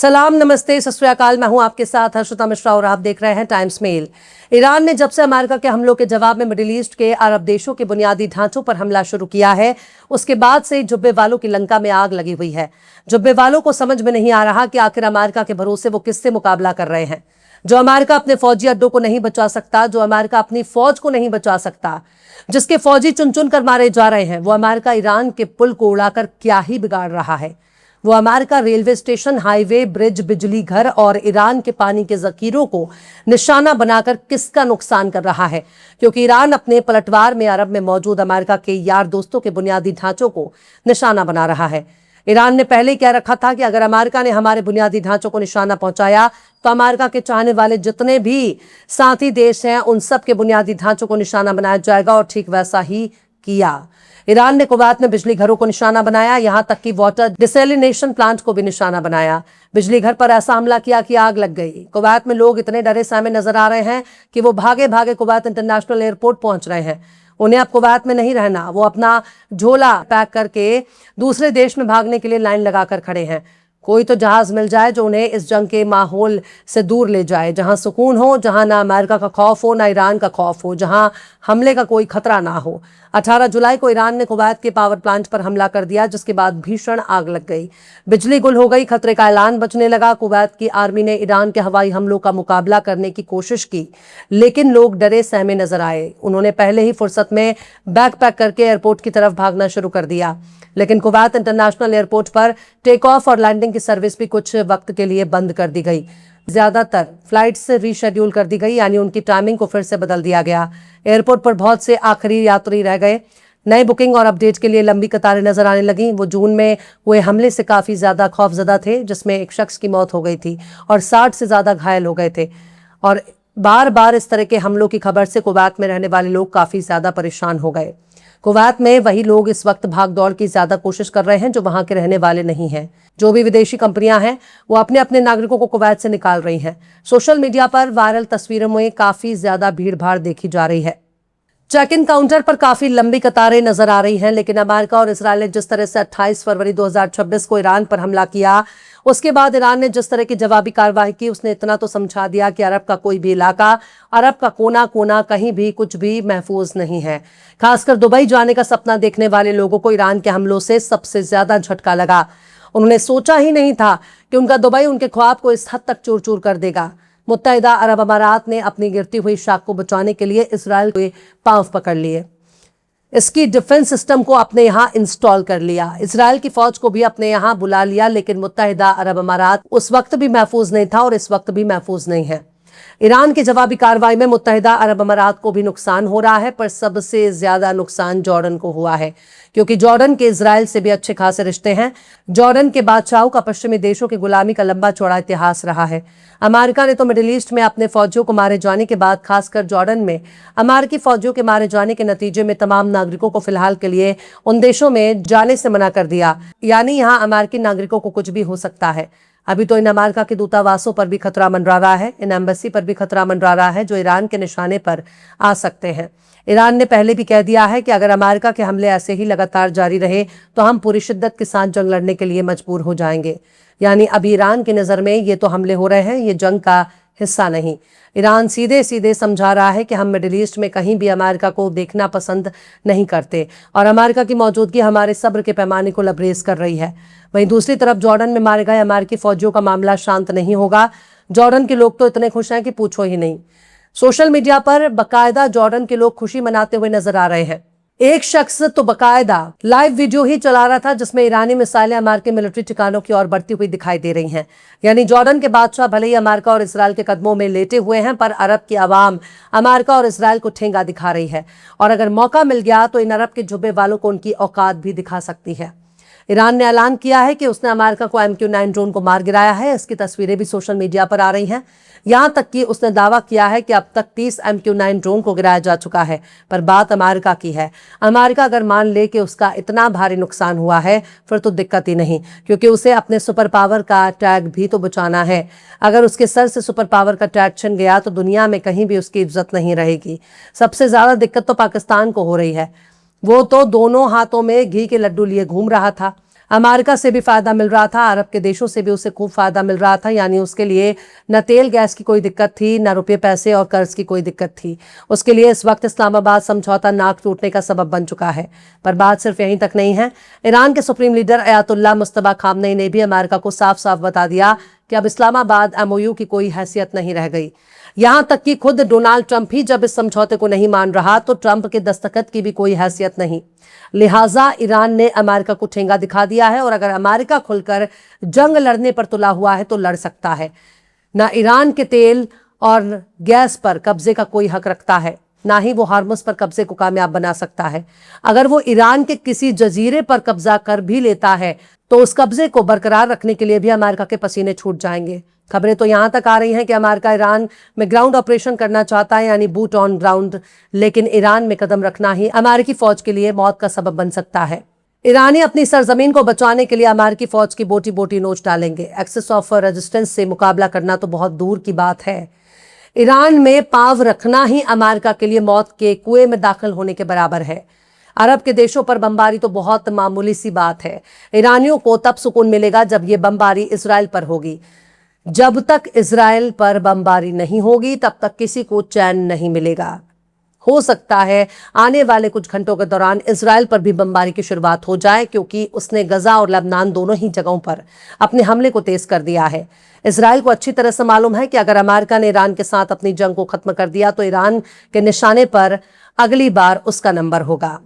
सलाम, नमस्ते, सत श्री अकाल। मैं हूं आपके साथ हर्षिता मिश्रा और आप देख रहे हैं टाइम्स मेल। ईरान ने जब से अमेरिका के हमलों के जवाब में मिडिल ईस्ट के अरब देशों के बुनियादी ढांचों पर हमला शुरू किया है, उसके बाद से जुब्बे वालों की लंका में आग लगी हुई है। जुब्बे वालों को समझ में नहीं आ रहा कि आखिर अमेरिका के भरोसे वो किससे मुकाबला कर रहे हैं। जो अमेरिका अपने फौजी अड्डों को नहीं बचा सकता, जो अमेरिका अपनी फौज को नहीं बचा सकता, जिसके फौजी चुन चुन कर मारे जा रहे हैं, वो अमेरिका ईरान के पुल को उड़ाकर क्या ही बिगाड़ रहा है। वो America railway station, highway, bridge, बिजली घर और ईरान के पानी के जखीरों को निशाना बनाकर किसका नुकसान कर रहा है, क्योंकि ईरान अपने पलटवार में अरब में मौजूद अमेरिका के यार दोस्तों के बुनियादी ढांचों को निशाना बना रहा है। ईरान ने पहले कह रखा था कि अगर अमेरिका ने हमारे बुनियादी ढांचों को निशाना पहुंचाया तो अमेरिका के चाहने वाले जितने भी साथी देश हैं उन सब के बुनियादी ढांचों को निशाना बनाया जाएगा, और ठीक वैसा ही किया। ईरान ने कुवैत में बिजली घरों को निशाना बनाया, यहां तक कि वाटर डिसैलिनेशन प्लांट को भी निशाना बनाया। बिजली घर पर ऐसा हमला किया कि आग लग गई। कुवैत में लोग इतने डरे सहमे नजर आ रहे हैं कि वो भागे भागे कुवैत इंटरनेशनल एयरपोर्ट पहुंच रहे हैं। उन्हें अब कुवैत में नहीं रहना, वो अपना झोला पैक करके दूसरे देश में भागने के लिए लाइन लगाकर खड़े हैं। कोई तो जहाज मिल जाए जो उन्हें इस जंग के माहौल से दूर ले जाए, जहां सुकून हो, जहां ना अमेरिका का खौफ हो, ना ईरान का खौफ हो, जहां हमले का कोई खतरा ना हो। 18 जुलाई को ईरान ने कुवैत के पावर प्लांट पर हमला कर दिया, जिसके बाद भीषण आग लग गई, बिजली गुल हो गई, खतरे का ऐलान बजने लगा। कुवैत की आर्मी ने ईरान के हवाई हमलों का मुकाबला करने की कोशिश की, लेकिन लोग डरे सहमे नजर आए। उन्होंने पहले ही फुर्सत में बैग पैक करके एयरपोर्ट की तरफ भागना शुरू कर दिया। लेकिन कुवैत इंटरनेशनल एयरपोर्ट पर टेक ऑफ और लैंडिंग की सर्विस भी कुछ वक्त के लिए बंद कर दी गई। ज्यादातर फ्लाइट्स रीशेड्यूल कर दी गई, यानी उनकी टाइमिंग को फिर से बदल दिया गया। एयरपोर्ट पर बहुत से आखिरी यात्री रह गए। नई बुकिंग और अपडेट के लिए लंबी कतारें नजर आने लगी। वो जून में हुए हमले से काफी ज्यादा खौफजदा थे, जिसमें एक शख्स की मौत हो गई थी और 60 से ज्यादा घायल हो गए थे। और बार बार इस तरह के हमलों की खबर से कुवैत में रहने वाले लोग काफी ज्यादा परेशान हो गए। कुवैत में वही लोग इस वक्त भाग दौड़ की ज्यादा कोशिश कर रहे हैं जो वहां के रहने वाले नहीं हैं। जो भी विदेशी कंपनियां हैं वो अपने अपने नागरिकों को कुवैत से निकाल रही हैं। सोशल मीडिया पर वायरल तस्वीरों में काफी ज्यादा भीड़ भाड़ देखी जा रही है। चेक इन काउंटर पर काफी लंबी कतारें नजर आ रही हैं। लेकिन अमेरिका और इजरायल ने जिस तरह से 28 फरवरी 2026 को ईरान पर हमला किया, उसके बाद ईरान ने जिस तरह की जवाबी कार्रवाई की, उसने इतना तो समझा दिया कि अरब का कोई भी इलाका, अरब का कोना कोना, कहीं भी कुछ भी महफूज नहीं है। खासकर दुबई जाने का सपना देखने वाले लोगों को ईरान के हमलों से सबसे ज्यादा झटका लगा। उन्होंने सोचा ही नहीं था कि उनका दुबई उनके ख्वाब को इस हद तक चूर चूर कर देगा। मुत्तहिदा अरब अमारात ने अपनी गिरती हुई शाख को बचाने के लिए इजरायल के पांव पकड़ लिए, इसकी डिफेंस सिस्टम को अपने यहां इंस्टॉल कर लिया, इजरायल की फौज को भी अपने यहां बुला लिया। लेकिन मुत्तहिदा अरब अमारात उस वक्त भी महफूज नहीं था और इस वक्त भी महफूज नहीं है। ईरान की जवाबी कार्रवाई में मुत्तहिदा अरब अमारात को भी नुकसान हो रहा है, पर सबसे ज्यादा नुकसान जॉर्डन को हुआ है, क्योंकि जॉर्डन के इजरायल से भी अच्छे खासे रिश्ते हैं। जॉर्डन के बादशाहों का पश्चिमी देशों की गुलामी का लंबा चौड़ा इतिहास रहा है। अमेरिका ने तो मिडिल ईस्ट में अपने फौजियों को मारे जाने के बाद, खासकर जॉर्डन में अमेरिकी फौजियों के मारे जाने के नतीजे में, तमाम नागरिकों को फिलहाल के लिए उन देशों में जाने से मना कर दिया, यानी यहाँ अमेरिकी नागरिकों को कुछ भी हो सकता है। अभी तो इन अमेरिका के दूतावासों पर भी खतरा मंडरा रहा है, इन एम्बेसी पर भी खतरा मंडरा रहा है, जो ईरान के निशाने पर आ सकते हैं। ईरान ने पहले भी कह दिया है कि अगर अमेरिका के हमले ऐसे ही लगातार जारी रहे तो हम पूरी शिद्दत के साथ जंग लड़ने के लिए मजबूर हो जाएंगे। यानी अभी ईरान की नज़र में ये तो हमले हो रहे हैं, ये जंग का हिस्सा नहीं। ईरान सीधे सीधे समझा रहा है कि हम मिडिल ईस्ट में कहीं भी अमेरिका को देखना पसंद नहीं करते, और अमेरिका की मौजूदगी हमारे सब्र के पैमाने को लबरेज कर रही है। वहीं दूसरी तरफ जॉर्डन में मारे गए अमेरिकी फौजियों का मामला शांत नहीं होगा। जॉर्डन के लोग तो इतने खुश हैं कि पूछो ही नहीं। सोशल मीडिया पर बाकायदा जॉर्डन के लोग खुशी मनाते हुए नजर आ रहे हैं। एक शख्स तो बाकायदा लाइव वीडियो ही चला रहा था जिसमें ईरानी मिसाइलें अमेरिकी मिलिट्री ठिकानों की ओर बढ़ती हुई दिखाई दे रही हैं। यानी जॉर्डन के बादशाह भले ही अमेरिका और इजरायल के कदमों में लेटे हुए हैं, पर अरब की आवाम अमेरिका और इजरायल को ठेंगा दिखा रही है, और अगर मौका मिल गया तो इन अरब के जुब्बे वालों को उनकी औकात भी दिखा सकती है। ईरान ने ऐलान किया है कि उसने अमेरिका को MQ-9 ड्रोन को मार गिराया है। इसकी तस्वीरें भी सोशल मीडिया पर आ रही हैं। यहां तक कि उसने दावा किया है कि अब तक 30 MQ-9 ड्रोन को गिराया जा चुका है, पर बात अमेरिका की है। अमेरिका अगर मान ले कि उसका इतना भारी नुकसान हुआ है, फिर तो दिक्कत ही नहीं, क्योंकि उसे अपने सुपर पावर का टैग भी तो बचाना है। अगर उसके सर से सुपर पावर का टैग छिन गया तो दुनिया में कहीं भी उसकी इज्जत नहीं रहेगी। सबसे ज्यादा दिक्कत तो पाकिस्तान को हो रही है। वो तो दोनों हाथों में घी के लड्डू लिए घूम रहा था। अमेरिका से भी फायदा मिल रहा था, अरब के देशों से भी उसे खूब फायदा मिल रहा था। यानी उसके लिए न तेल गैस की कोई दिक्कत थी, न रुपये पैसे और कर्ज की कोई दिक्कत थी। उसके लिए इस वक्त इस्लामाबाद समझौता नाक टूटने का सबब बन चुका है। पर बात सिर्फ यहीं तक नहीं है। ईरान के supreme leader Ayatollah Mustafa Khamenei ने भी अमेरिका को साफ साफ बता दिया कि अब इस्लामाबाद MOU की कोई हैसियत नहीं रह गई। यहां तक कि खुद डोनाल्ड ट्रंप ही जब इस समझौते को नहीं मान रहा तो ट्रंप के दस्तखत की भी कोई हैसियत नहीं। लिहाजा ईरान ने अमेरिका को ठेंगा दिखा दिया है और अगर अमेरिका खुलकर जंग लड़ने पर तुला हुआ है तो लड़ सकता है। ना ईरान के तेल और गैस पर कब्जे का कोई हक रखता है, ना ही वो हार्मुज पर कब्जे को कामयाब बना सकता है। अगर वो ईरान के किसी जजीरे पर कब्जा कर भी लेता है तो उस कब्जे को बरकरार रखने के लिए भी अमेरिका के पसीने छूट जाएंगे। खबरें तो यहां तक आ रही हैं कि अमेरिका ईरान में ग्राउंड ऑपरेशन करना चाहता है, यानी बूट ऑन ग्राउंड। लेकिन ईरान में कदम रखना ही अमेरिकी फौज के लिए मौत का सबब बन सकता है। ईरानी अपनी सरजमीन को बचाने के लिए अमेरिकी फौज की बोटी बोटी नोच डालेंगे। एक्सेस ऑफ रेजिस्टेंस से मुकाबला करना तो बहुत दूर की बात है। ईरान में पांव रखना ही अमेरिका के लिए मौत के कुएं में दाखिल होने के बराबर है। अरब के देशों पर बमबारी तो बहुत मामूली सी बात है। ईरानियों को तब सुकून मिलेगा जब ये बमबारी इजराइल पर होगी। जब तक इजराइल पर बमबारी नहीं होगी तब तक किसी को चैन नहीं मिलेगा। हो सकता है आने वाले कुछ घंटों के दौरान इजराइल पर भी बमबारी की शुरुआत हो जाए, क्योंकि उसने गजा और लबनान दोनों ही जगहों पर अपने हमले को तेज कर दिया है। इजराइल को अच्छी तरह से मालूम है कि अगर अमेरिका ने ईरान के साथ अपनी जंग को खत्म कर दिया तो ईरान के निशाने पर अगली बार उसका नंबर होगा।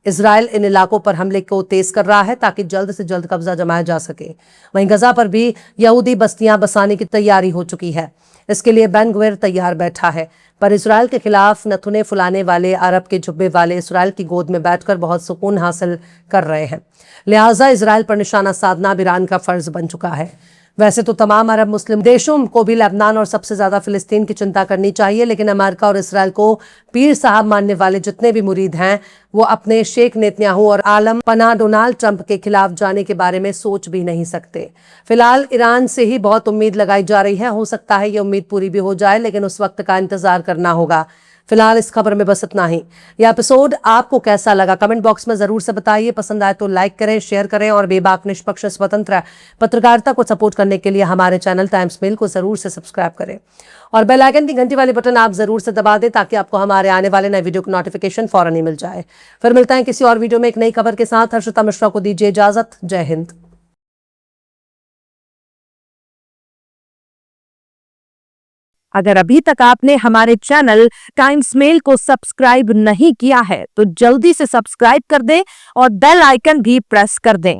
इजराइल इन इलाकों पर हमले को तेज कर रहा है ताकि जल्द से जल्द कब्जा जमाया जा सके। वहीं गजा पर भी यहूदी बस्तियां बसाने की तैयारी हो चुकी है। इसके लिए बेन गुवेर तैयार बैठा है। पर इजराइल के खिलाफ नथुने फुलाने वाले अरब के जुब्बे वाले इजराइल की गोद में बैठकर बहुत सुकून हासिल कर रहे हैं। लिहाजा इजराइल पर निशाना साधना अब ईरान का फर्ज बन चुका है। वैसे तो तमाम अरब मुस्लिम देशों को भी लेबनान और सबसे ज्यादा फिलिस्तीन की चिंता करनी चाहिए, लेकिन अमेरिका और इसराइल को पीर साहब मानने वाले जितने भी मुरीद हैं वो अपने शेख नेतन्याहू और आलम पनाह डोनाल्ड ट्रंप के खिलाफ जाने के बारे में सोच भी नहीं सकते। फिलहाल ईरान से ही बहुत उम्मीद लगाई जा रही है। हो सकता है ये उम्मीद पूरी भी हो जाए, लेकिन उस वक्त का इंतजार करना होगा। फिलहाल इस खबर में बस इतना ही। यह एपिसोड आपको कैसा लगा कमेंट बॉक्स में जरूर से बताइए। पसंद आए तो लाइक करें, शेयर करें और बेबाक निष्पक्ष स्वतंत्र पत्रकारिता को सपोर्ट करने के लिए हमारे चैनल टाइम्स मेल को जरूर से सब्सक्राइब करें और बेल आइकन की घंटी वाली बटन आप जरूर से दबा दें ताकि आपको हमारे आने वाले नए वीडियो की नोटिफिकेशन फौरन ही मिल जाए। फिर मिलता है किसी और वीडियो में एक नई खबर के साथ। हर्षिता मिश्रा को दीजिए इजाजत। जय हिंद। अगर अभी तक आपने हमारे चैनल टाइम्स मेल को सब्सक्राइब नहीं किया है तो जल्दी से सब्सक्राइब कर दें और बेल आइकन भी प्रेस कर दें।